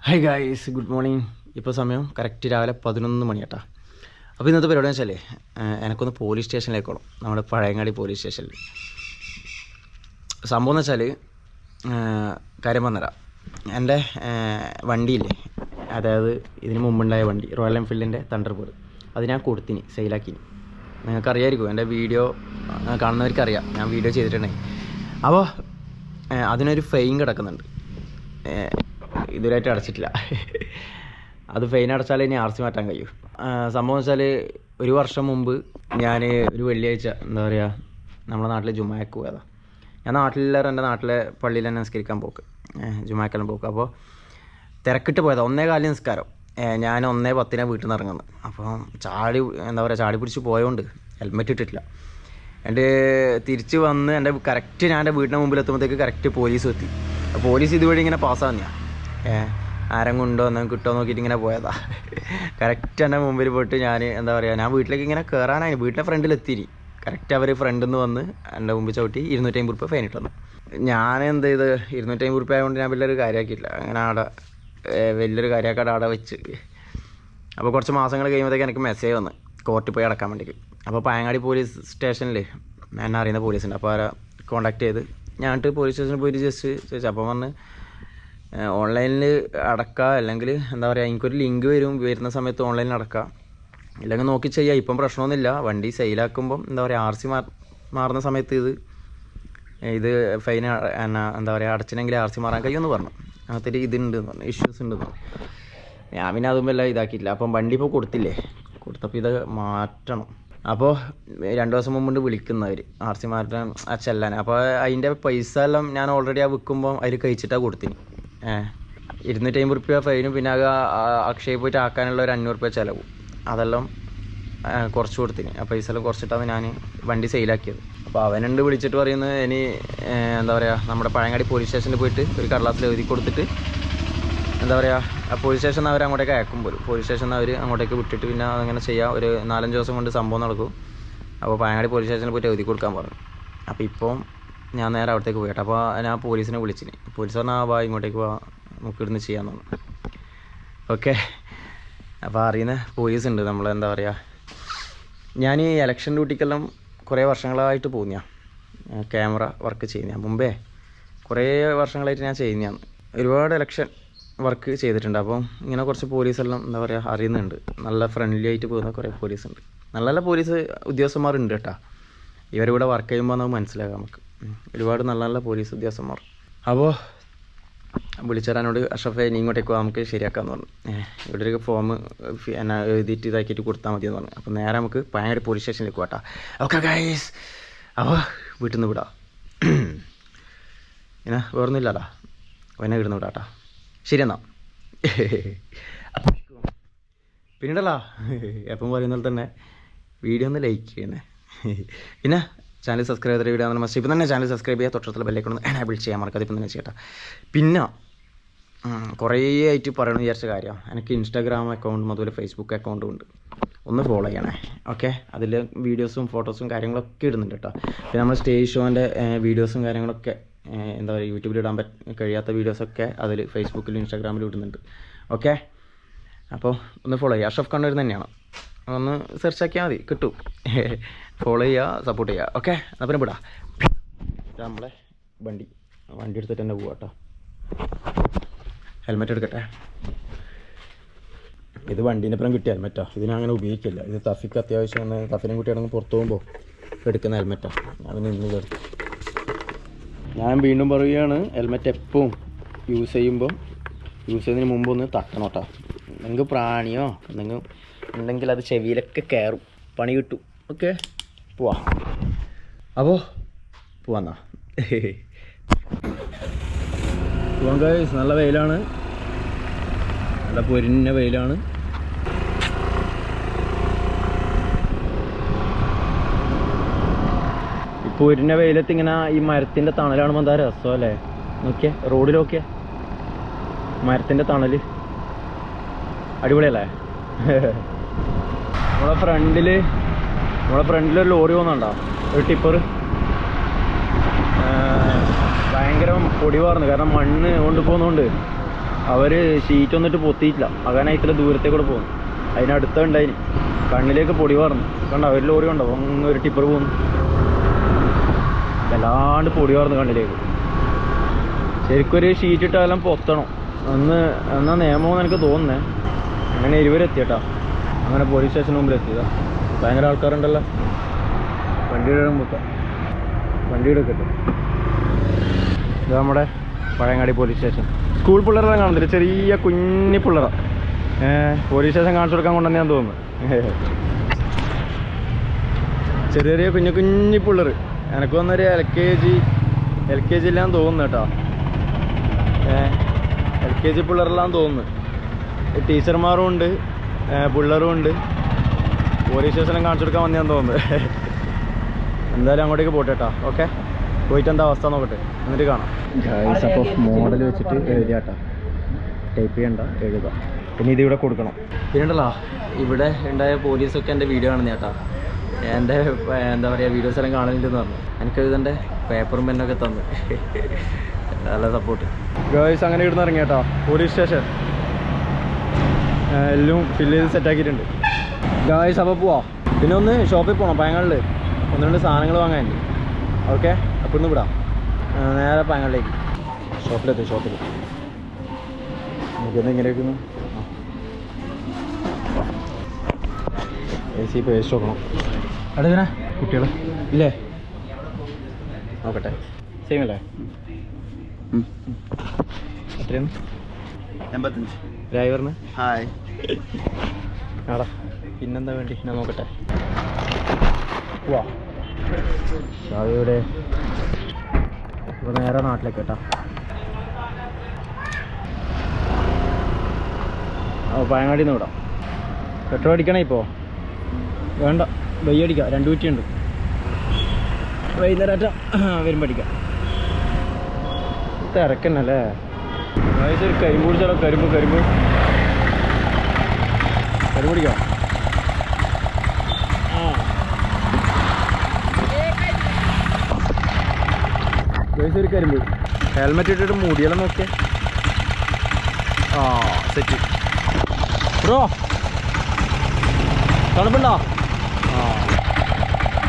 Hi guys, good morning. ഇപ്പോൾ സമയം correct രാവിലെ 11 മണി കേട്ടോ. അപ്പോൾ ഇന്നത്തെ പരിപാടി എന്ന് വെച്ചാൽ എനിക്കൊന്ന് പോലീസ് സ്റ്റേഷനിലേക്ക് പോകണം, നമ്മുടെ പഴയങ്ങാടി പോലീസ് സ്റ്റേഷനിൽ. സംഭവം എന്ന് വെച്ചാൽ കാര്യം പറഞ്ഞുതരാം. എൻ്റെ വണ്ടിയില്ലേ, അതായത് ഇതിന് മുമ്പുണ്ടായ വണ്ടി റോയൽ എൻഫീൽഡിൻ്റെ തണ്ടർബേർഡ്, അത് ഞാൻ കൊടുത്തിന്, സെയിലാക്കിന്. നിങ്ങൾക്കറിയായിരിക്കും, എൻ്റെ വീഡിയോ കാണുന്നവർക്കറിയാം, ഞാൻ വീഡിയോ ചെയ്തിട്ടുണ്ടെങ്കിൽ. അപ്പോൾ അതിനൊരു ഫൈൻ കിടക്കുന്നുണ്ട്, ഇതുവരെയായിട്ട് അടച്ചിട്ടില്ല. അത് ഫൈൻ അടച്ചാലേ ഇനി RC മാറ്റാൻ കഴിയൂ. സംഭവം വെച്ചാൽ ഒരു വർഷം മുമ്പ് ഞാൻ ഒരു വെള്ളിയാഴ്ച എന്താ പറയുക, നമ്മുടെ നാട്ടിൽ ജുമാക്ക് പോയതാണ്. ഞാൻ നാട്ടിലെല്ലാവരും എൻ്റെ നാട്ടിലെ പള്ളിയിൽ തന്നെ നിസ്കരിക്കാൻ പോക്ക്, ജുമാക്കെല്ലാം പോക്ക്. അപ്പോൾ തിരക്കിട്ട് പോയതാണ്, 1:15 നിസ്കാരം. ഞാൻ 1:10 വീട്ടിൽ നിന്ന് ഇറങ്ങുന്നത്. അപ്പോൾ ചാടി പിടിച്ച് പോയതുകൊണ്ട് ഹെൽമെറ്റ് ഇട്ടിട്ടില്ല. എൻ്റെ തിരിച്ച് വന്ന് എൻ്റെ കറക്റ്റ് ഞാൻ എൻ്റെ വീടിൻ്റെ മുമ്പിൽ എത്തുമ്പോഴത്തേക്ക് കറക്റ്റ് പോലീസ് എത്തി. പോലീസ് ഇതുവഴി ഇങ്ങനെ പാസ്സാകുന്നതാണ്, ആരും കൊണ്ടോ എന്നാൽ കിട്ടുമോ നോക്കിയിട്ട് ഇങ്ങനെ പോയതാ. കറക്റ്റ് എൻ്റെ മുമ്പിൽ പോയിട്ട് ഞാൻ എന്താ പറയുക, ഞാൻ വീട്ടിലേക്ക് ഇങ്ങനെ കയറാനായി വീട്ടിലെ ഫ്രണ്ടിലെത്തിരി. കറക്റ്റ് അവർ ഫ്രണ്ടിൽ നിന്ന് വന്ന് എൻ്റെ മുമ്പിൽ ചവിട്ടി 250 രൂപ ഫൈൻ ഇട്ടു തന്നു. ഞാൻ എന്ത് ചെയ്ത് 250 രൂപ ആയതുകൊണ്ട് ഞാൻ വലിയൊരു കാര്യമാക്കിയില്ല, അങ്ങനെ അവിടെ വലിയൊരു കാര്യമാക്കാതെ അവിടെ വെച്ച്. അപ്പോൾ കുറച്ച് മാസങ്ങൾ കഴിയുമ്പോഴത്തേക്ക് എനിക്ക് മെസ്സേജ് വന്ന് കോർട്ടിൽ പോയി അടക്കാൻ വേണ്ടിയിട്ട്. അപ്പോൾ പഴയങ്ങാടി പോലീസ് സ്റ്റേഷനിൽ എന്നെ അറിയുന്ന പോലീസുണ്ട്. അപ്പോൾ അവരെ കോൺടാക്ട് ചെയ്ത് ഞാനിട്ട് പോലീസ് സ്റ്റേഷനിൽ പോയിട്ട് ജസ്റ്റ് ചോദിച്ചു. അപ്പോൾ പറഞ്ഞ് ഓൺലൈനിൽ അടക്കുക, അല്ലെങ്കിൽ എന്താ പറയുക, എനിക്കൊരു ലിങ്ക് വരുന്ന സമയത്ത് ഓൺലൈനിൽ അടക്കുക, ഇല്ലെങ്കിൽ നോക്കി ചെയ്യുക. ഇപ്പം പ്രശ്നമൊന്നുമില്ല, വണ്ടി സെയിലാക്കുമ്പം എന്താ പറയുക, RC മാറുന്ന സമയത്ത് ഇത് ഫൈൻ എന്താ പറയുക അടച്ചില്ലെങ്കിൽ RC മാറാൻ കഴിയുമെന്ന് പറഞ്ഞു. അങ്ങനത്തെ ഇതുണ്ടെന്ന് പറഞ്ഞു, ഇഷ്യൂസ് ഉണ്ടെന്ന് പറഞ്ഞു. ഞാൻ പിന്നെ അതും എല്ലാം ഇതാക്കിയിട്ടില്ല. അപ്പം വണ്ടി ഇപ്പോൾ കൊടുത്തപ്പോൾ ഇത് മാറ്റണം. അപ്പോൾ 2 ദിവസം മുമ്പ് വിളിക്കുന്നവർ RC മാറ്റാൻ ചെല്ലാൻ. അപ്പോൾ അതിൻ്റെ പൈസ എല്ലാം ഞാൻ ഓൾറെഡി വിൽക്കുമ്പോൾ അതിൽ കഴിച്ചിട്ടാണ് കൊടുത്തിന്. 250 രൂപ ഫൈനും പിന്നെ അക്ഷയ പോയിട്ട് ആക്കാനുള്ള ഒരു 500 രൂപ ചിലവും, അതെല്ലാം കുറച്ച് കൊടുത്തിന്. ആ പൈസ എല്ലാം കുറച്ചിട്ടാണ് ഞാൻ വണ്ടി സെയിലാക്കിയത്. അപ്പോൾ അവനുണ്ട് വിളിച്ചിട്ട് പറയുന്നത്, ഇനി എന്താ പറയുക, നമ്മുടെ പഴയങ്ങാടി പോലീസ് സ്റ്റേഷനിൽ പോയിട്ട് ഒരു കടലാസിൽ എഴുതി കൊടുത്തിട്ട് എന്താ പറയുക, ആ പോലീസ് സ്റ്റേഷനിൽ അവർ അങ്ങോട്ടേക്ക് അയക്കും പോലും. പോലീസ് സ്റ്റേഷനിൽ അവർ അങ്ങോട്ടേക്ക് വിട്ടിട്ട് പിന്നെ അതങ്ങനെ ചെയ്യാം. ഒരു 4-5 ദിവസം കൊണ്ട് സംഭവം നടക്കും. അപ്പോൾ പഴയങ്ങാടി പോലീസ് സ്റ്റേഷനിൽ പോയിട്ട് എഴുതി കൊടുക്കാൻ പറഞ്ഞു. അപ്പോൾ ഇപ്പം ഞാൻ നേരെ അവിടത്തേക്ക് പോയിട്ട്, അപ്പോൾ ഞാൻ പോലീസിനെ വിളിച്ചിന്. പോലീസ് പറഞ്ഞാൽ ഇങ്ങോട്ടേക്ക് നമുക്ക് ഇവിടുന്ന് ചെയ്യാമെന്ന് പറഞ്ഞു. ഓക്കെ, അപ്പോൾ അറിയുന്ന പോലീസ് ഉണ്ട്. നമ്മളെന്താ പറയുക, ഞാൻ ഈ ഇലക്ഷൻ ഡ്യൂട്ടിക്കെല്ലാം കുറേ വർഷങ്ങളായിട്ട് പോകുന്നതാണ്, ക്യാമറ വർക്ക് ചെയ്യുന്നതാണ്. മുമ്പേ കുറേ വർഷങ്ങളായിട്ട് ഞാൻ ചെയ്യുന്നതാണ്, ഒരുപാട് ഇലക്ഷൻ വർക്ക് ചെയ്തിട്ടുണ്ട്. അപ്പം ഇങ്ങനെ കുറച്ച് പോലീസെല്ലാം എന്താ പറയുക അറിയുന്നുണ്ട്, നല്ല ഫ്രണ്ട്ലി ആയിട്ട് പോകുന്ന കുറേ പോലീസുണ്ട്. നല്ല നല്ല പോലീസ് ഉദ്യോഗസ്ഥന്മാരുണ്ട് കേട്ടോ. ഇവരിവിടെ വർക്ക് ചെയ്യുമ്പോൾ നമുക്ക് മനസ്സിലാക്കാം, നമുക്ക് ഒരുപാട് നല്ല നല്ല പോലീസ് ഉദ്യോഗസ്ഥന്മാർ. അപ്പോൾ വിളിച്ചവരോട് അഷ്റഫേ നീ ഇങ്ങോട്ടേക്ക് നമുക്ക് ശരിയാക്കാമെന്ന് പറഞ്ഞു. ഇവിടെ ഒരു ഫോം എഴുതിയിട്ട് ഇതാക്കിയിട്ട് കൊടുത്താൽ മതിയെന്ന് പറഞ്ഞു. അപ്പോൾ നേരെ നമുക്ക് പഴയങ്ങാടി പോലീസ് സ്റ്റേഷനിലേക്ക് പോട്ടാ. ഓക്കെ ഗൈസ്, അപ്പോൾ വീട്ടിൽ നിന്ന് വിടാം. ഇങ്ങനെ വേറൊന്നുമില്ലല്ലോ, എന്നെ വീട്ടിൽ നിന്ന് വിടാട്ടാ. ശരി എന്നാൽ പിന്നീടല്ലോ എപ്പം പറയുന്ന പോലെ തന്നെ വീഡിയോ ഒന്ന് ലൈക്ക് ചെയ്യണേ. പിന്നെ ചാനൽ സബ്സ്ക്രൈബ് ചെയ്ത വീഡിയോ മസ്റ്റ് ഇപ്പം തന്നെ ചാനൽ സബ്സ്ക്രൈബ് ചെയ്യുക, തൊട്ടടുത്തുള്ള ബെല്ലൈക്കൺ എനേബിൾ ചെയ്യാൻ മറക്കാതെ ഇപ്പം തന്നെ ചെയ്യട്ടെ. പിന്നെ കുറേ ആയിട്ട് പറയണമെന്ന് വിചാരിച്ച കാര്യം, എനിക്ക് ഇൻസ്റ്റാഗ്രാം അക്കൗണ്ടും അതുപോലെ ഫേസ്ബുക്ക് അക്കൗണ്ടും ഉണ്ട്, ഒന്ന് ഫോളോ ചെയ്യണേ. ഓക്കെ, അതിൽ വീഡിയോസും ഫോട്ടോസും കാര്യങ്ങളൊക്കെ ഇടുന്നുണ്ട് കേട്ടോ. പിന്നെ നമ്മൾ സ്റ്റേജ് ഷോൻ്റെ വീഡിയോസും കാര്യങ്ങളൊക്കെ എന്താ പറയുക, യൂട്യൂബിൽ ഇടാൻ കഴിയാത്ത വീഡിയോസൊക്കെ അതിൽ ഫേസ്ബുക്കിലും ഇൻസ്റ്റാഗ്രാമിലും ഇടുന്നുണ്ട്. ഓക്കെ, അപ്പോൾ ഒന്ന് ഫോളോ ചെയ്യുക. അഷ്റഫ് കണ്ണൂർ തന്നെയാണ്, ഒന്ന് സെർച്ച് ആക്കിയാൽ മതി, കിട്ടും. ഫോളോ ചെയ്യുക, സപ്പോർട്ട് ചെയ്യുക. ഓക്കെ, എന്നാൽ പിന്നെ വിടാം. നമ്മളെ വണ്ടി എടുത്തിട്ട് തന്നെ പോവാം കേട്ടോ. ഹെൽമെറ്റ് എടുക്കട്ടെ. ഇത് വണ്ടീൻ്റെ അപ്പുറം കിട്ടിയ ഹെൽമെറ്റാണ്, ഇതിനെ അങ്ങനെ ഉപയോഗിക്കില്ല. ഇത് തഫിക്ക് അത്യാവശ്യം ഒന്ന് തഫിനും കുട്ടിയാണെങ്കിൽ പുറത്ത് പോകുമ്പോൾ എടുക്കുന്ന ഹെൽമെറ്റാണ്. ഞാൻ ഇന്ന് ചേർത്ത് ഞാൻ വീണ്ടും പറയുകയാണ്, ഹെൽമെറ്റ് എപ്പോഴും യൂസ് ചെയ്യുന്നതിന് മുമ്പ് ഒന്ന് തട്ടണം കേട്ടോ. എന്തെങ്കിലും പ്രാണിയോ എന്തെങ്കിലും ഉണ്ടെങ്കിൽ അത് ചെവിയിലൊക്കെ കയറും, പണി കിട്ടും. ഓക്കെ, അപ്പോൾ പോവാന്നാ. പോവാൻ ഗൈസ്, നല്ല വെയിലാണ്, നല്ല പൊരിഞ്ഞ വെയിലാണ്. ഇപ്പോൾ പൊരിഞ്ഞ വെയിലത്ത് ഇങ്ങനെ ഈ മരത്തിൻ്റെ തണൽ കാണുമ്പോൾ എന്താ രസം അല്ലേ. നോക്കിയേ, റോഡിലൊക്കെ മരത്തിൻ്റെ തണൽ അടിപൊളിയല്ലേ. നമ്മളെ ഫ്രണ്ടിലൊരു ലോറി പോകുന്നുണ്ടോ, ഒരു ടിപ്പർ. ഭയങ്കര പൊടി വാർന്നു, കാരണം മണ്ണ് കൊണ്ടുപോകുന്നതുകൊണ്ട് അവർ ഷീറ്റ് വന്നിട്ട് പൊത്തിയിട്ടില്ല, അങ്ങനെ ഇത്ര ദൂരത്തേക്കൂടെ പോകുന്നു. അതിനടുത്തുണ്ടായിന് കണ്ണിലേക്ക് പൊടി വാർന്നു. കണ്ടോ ഒരു ലോറി കണ്ടോ, അങ്ങ് ഒരു ടിപ്പർ പോകുന്നു, വല്ലാണ്ട് പൊടി വാർന്നു കണ്ണിലേക്ക്. ശരിക്കും ഒരു ഷീറ്റ് ഇട്ടാലും പൊത്തണം എന്നാ നിയമമെന്ന് എനിക്ക് തോന്നുന്നേ. അങ്ങനെ ഇരുവരെത്തിയട്ടാ, അങ്ങനെ പോലീസ് സ്റ്റേഷന് മുമ്പിൽ എത്തിയതാ. ഭയങ്കര ആൾക്കാരുണ്ടല്ലോ. വണ്ടി എടുക്കട്ടെ. ഇത് നമ്മുടെ പഴയങ്ങാടി പോലീസ് സ്റ്റേഷൻ. സ്കൂൾ പിള്ളേരെ കാണുന്നില്ല, ചെറിയ കുഞ്ഞി പിള്ളേരാ. പോലീസ് സ്റ്റേഷൻ കാണിച്ചു കൊടുക്കാൻ കൊണ്ടുവന്ന് ഞാൻ തോന്നുന്നു. ചെറിയ കുഞ്ഞി പിള്ളേർ. എനിക്ക് വന്നൊരു എൽ കെ ജിയിലാന്ന് തോന്നുന്നു കേട്ടോ. LKG പിള്ളേരെല്ലാം തോന്നുന്നു. ടീച്ചർമാരും ഉണ്ട്, പിള്ളേരും ഉണ്ട്. പോലീസ് സ്റ്റേഷനും കാണിച്ചു കൊടുക്കാൻ വന്നെയാന്ന് തോന്നുന്നത്. എന്തായാലും അങ്ങോട്ടേക്ക് പോട്ടെ കേട്ടോ. ഓക്കെ, പോയിട്ട് എന്താ അവസ്ഥ നോക്കട്ടെ, എന്നിട്ട് കാണാം. ഗൈസ്, അപ്പോൾ മോഡൽ വെച്ചിട്ട് എഴുതിയാട്ടോ, ടൈപ്പ് ചെയ്യണ്ട, എഴുതാം. പിന്നെ ഇതിവിടെ കൊടുക്കണം. പിന്നെ ഉണ്ടല്ലോ, ഇവിടെ ഉണ്ടായ പോലീസൊക്കെ എൻ്റെ വീഡിയോ കാണുന്ന ചേട്ടാ. എൻ്റെ എന്താ പറയുക, വീഡിയോസ് എല്ലാം കാണുന്നുണ്ടെന്ന് പറഞ്ഞു. എനിക്ക് എഴുതേണ്ട പേപ്പറും പെന്നൊക്കെ തന്നു. നല്ല സപ്പോർട്ട്. ഗൈസ്, അങ്ങനെ ഇവിടുന്ന് ഇറങ്ങി കേട്ടോ. പോലീസ് സ്റ്റേഷൻ എല്ലാം ഫില്ല് ചെയ്ത് സെറ്റാക്കിയിട്ടുണ്ട്. ഗൈസ്, അപ്പോൾ പോവാ. പിന്നെ ഒന്ന് ഷോപ്പിൽ പോകണം, പയങ്ങളിൽ 1-2 സാധനങ്ങൾ വാങ്ങാനുണ്ട്. ഓക്കെ, അപ്പോൾ ഇന്ന് വിടാം. നേരെ പയങ്ങളിലേക്ക് ഷോപ്പിൽ എനിക്കൊന്ന് ഇങ്ങനെ വെക്കുന്നു. AC പേസ്റ്റ് നോക്കണം. അവിടെ ഇതിനാ കുട്ടികൾ ഇല്ലേ, നോക്കട്ടെ. സെയിം അല്ലേ? എത്രയാണ്? 85. ഡ്രൈവറിന് ഹായ്. ആടാ, പിന്നെന്താ വേണ്ടി ഞാൻ നോക്കട്ടെ. പോവാ. ഇവിടെ ഇപ്പോൾ നേരെ നാട്ടിലേക്ക് കേട്ടോ. പയങ്ങാടിയിൽ നിന്ന് വിടാം. പെട്രോൾ അടിക്കണേ ഇപ്പോൾ? വേണ്ട, ബയ്യ അടിക്കാം. 2 കുറ്റിയുണ്ട്. വൈകുന്നേരം വരുമ്പോൾ അടിക്കാം. തിരക്കന്നല്ലേ. ഒരു കരിമ്പ് കുടിച്ചാലോ. കരിമ്പ് കുടിക്കാം. ഒരു കരിമ്പ്. ഹെൽമെറ്റ് ഇട്ടിട്ട് മുടിയെല്ലാം നോക്കിയേ. Set bro. തണുപ്പുണ്ടോ?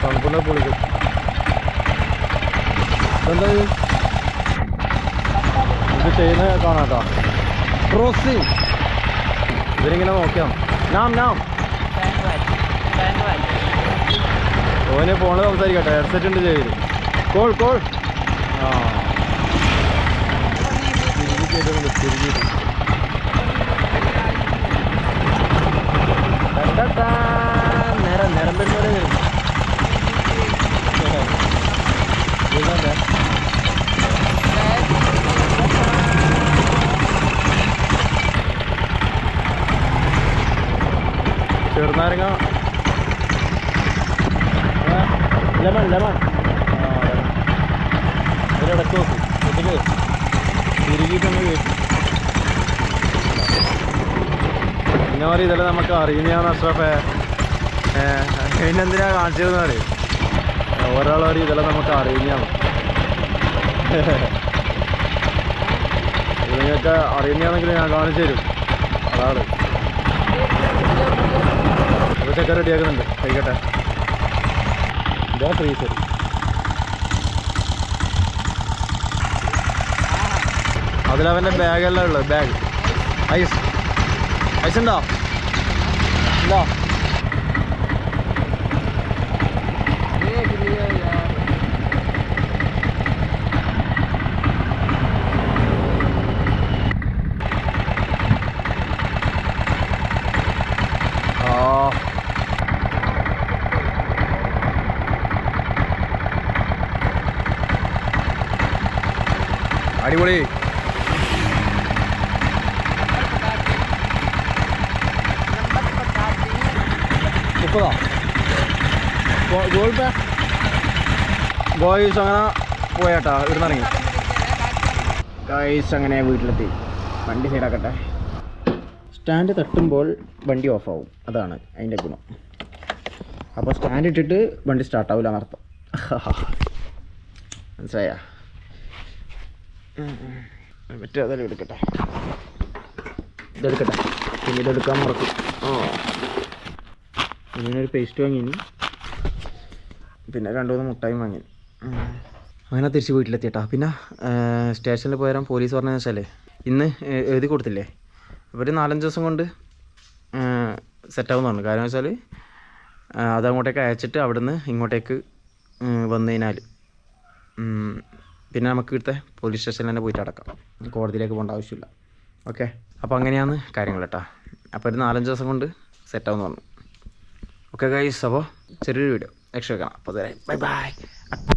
തണുപ്പുണ്ടോ? പൊളിക്കും. എന്താ ഇത് ചെയ്യുന്ന കാണാം കേട്ടോ. ക്രോസിങ് ഇവരിങ്ങനെ നോക്കിയാൽ നാം ഓന് ഫോണിൽ സംസാരിക്കട്ടെ. ഹെഡ്സെറ്റ് ഉണ്ട് ചെയ്ത്. കോൾ തിരിഞ്ഞിട്ട് നേരം വരുന്നവരെ വരും. ചെറുനാരങ്ങ, ലെമൺ ഒരിടക്ക് നോക്കും. ഇതിൽ തിരികിയിട്ടൊന്ന് കേട്ടു. പിന്നെ പറയും ഇതെല്ലാം നമുക്ക് അറിയുന്നതാണ് അഷ്റഫേ. പിന്നെന്തിനാ കാണിച്ചതെന്ന് പറയും. ഒരാൾ പറയും ഇതെല്ലാം നമുക്ക് അറിയുന്നതാണ്. നിങ്ങൾക്ക് അറിയുന്നതാണെങ്കിൽ ഞാൻ കാണിച്ചു തരും. അതാണ്. അപ്പോൾ ചെക്കൻ റെഡിയാക്കുന്നുണ്ട്. കഴിക്കട്ടെ. ഇതാ ഫ്രീസർ. അതിലവൻ്റെ ബാഗെല്ലാം ഉള്ളത്. ബാഗ് ഐസ് ഉണ്ടോ? ഇല്ല. അടിപൊളി. ഗോയ്സ് അങ്ങനെ പോയാട്ടാ. ഇവിടുന്ന് ഇറങ്ങി ഗൈസ്. അങ്ങനെ വീട്ടിലെത്തി. വണ്ടി സൈഡാക്കട്ടെ. സ്റ്റാൻഡ് തട്ടുമ്പോൾ വണ്ടി ഓഫാവും, അതാണ് അതിൻ്റെ ഗുണം. അപ്പോൾ സ്റ്റാൻഡ് ഇട്ടിട്ട് വണ്ടി സ്റ്റാർട്ടാവില്ല എന്നർത്ഥം. മനസ്സിലായ? മറ്റേ അതെല്ലാം എടുക്കട്ടെ. ഇതെടുക്കട്ടെ, പിന്നെ ഇതെടുക്കാൻ മറക്കും. ഇതിനൊരു പേസ്റ്റ് വാങ്ങിനി, പിന്നെ 2-3 മുട്ടായും വാങ്ങി. അങ്ങനെ തിരിച്ച് വീട്ടിലെത്തിയിട്ടാ. പിന്നെ സ്റ്റേഷനിൽ പോയാൽ പോലീസ് പറഞ്ഞതെന്ന് വെച്ചാൽ ഇന്ന് എഴുതി കൊടുത്തില്ലേ, ഇവർ 4-5 ദിവസം കൊണ്ട് സെറ്റാവുന്നതാണ്. കാരണം വെച്ചാൽ അതങ്ങോട്ടേക്ക് അയച്ചിട്ട് അവിടെ നിന്ന് ഇങ്ങോട്ടേക്ക് വന്നു കഴിഞ്ഞാൽ പിന്നെ നമുക്ക് ഇവിടുത്തെ പോലീസ് സ്റ്റേഷനിൽ തന്നെ പോയിട്ട് അടക്കാം, കോടതിയിലേക്ക് പോകേണ്ട ആവശ്യമില്ല. ഓക്കെ, അപ്പോൾ അങ്ങനെയാണ് കാര്യങ്ങൾ കേട്ടോ. അപ്പോൾ ഒരു 4-5 ദിവസം കൊണ്ട് സെറ്റാവുന്ന പറഞ്ഞു. ഓക്കെ ഗൈസ്, അപ്പോൾ ചെറിയൊരു വീഡിയോ നെക്സ്റ്റ് വെക്കണം. അപ്പോൾ ബൈ ബൈ.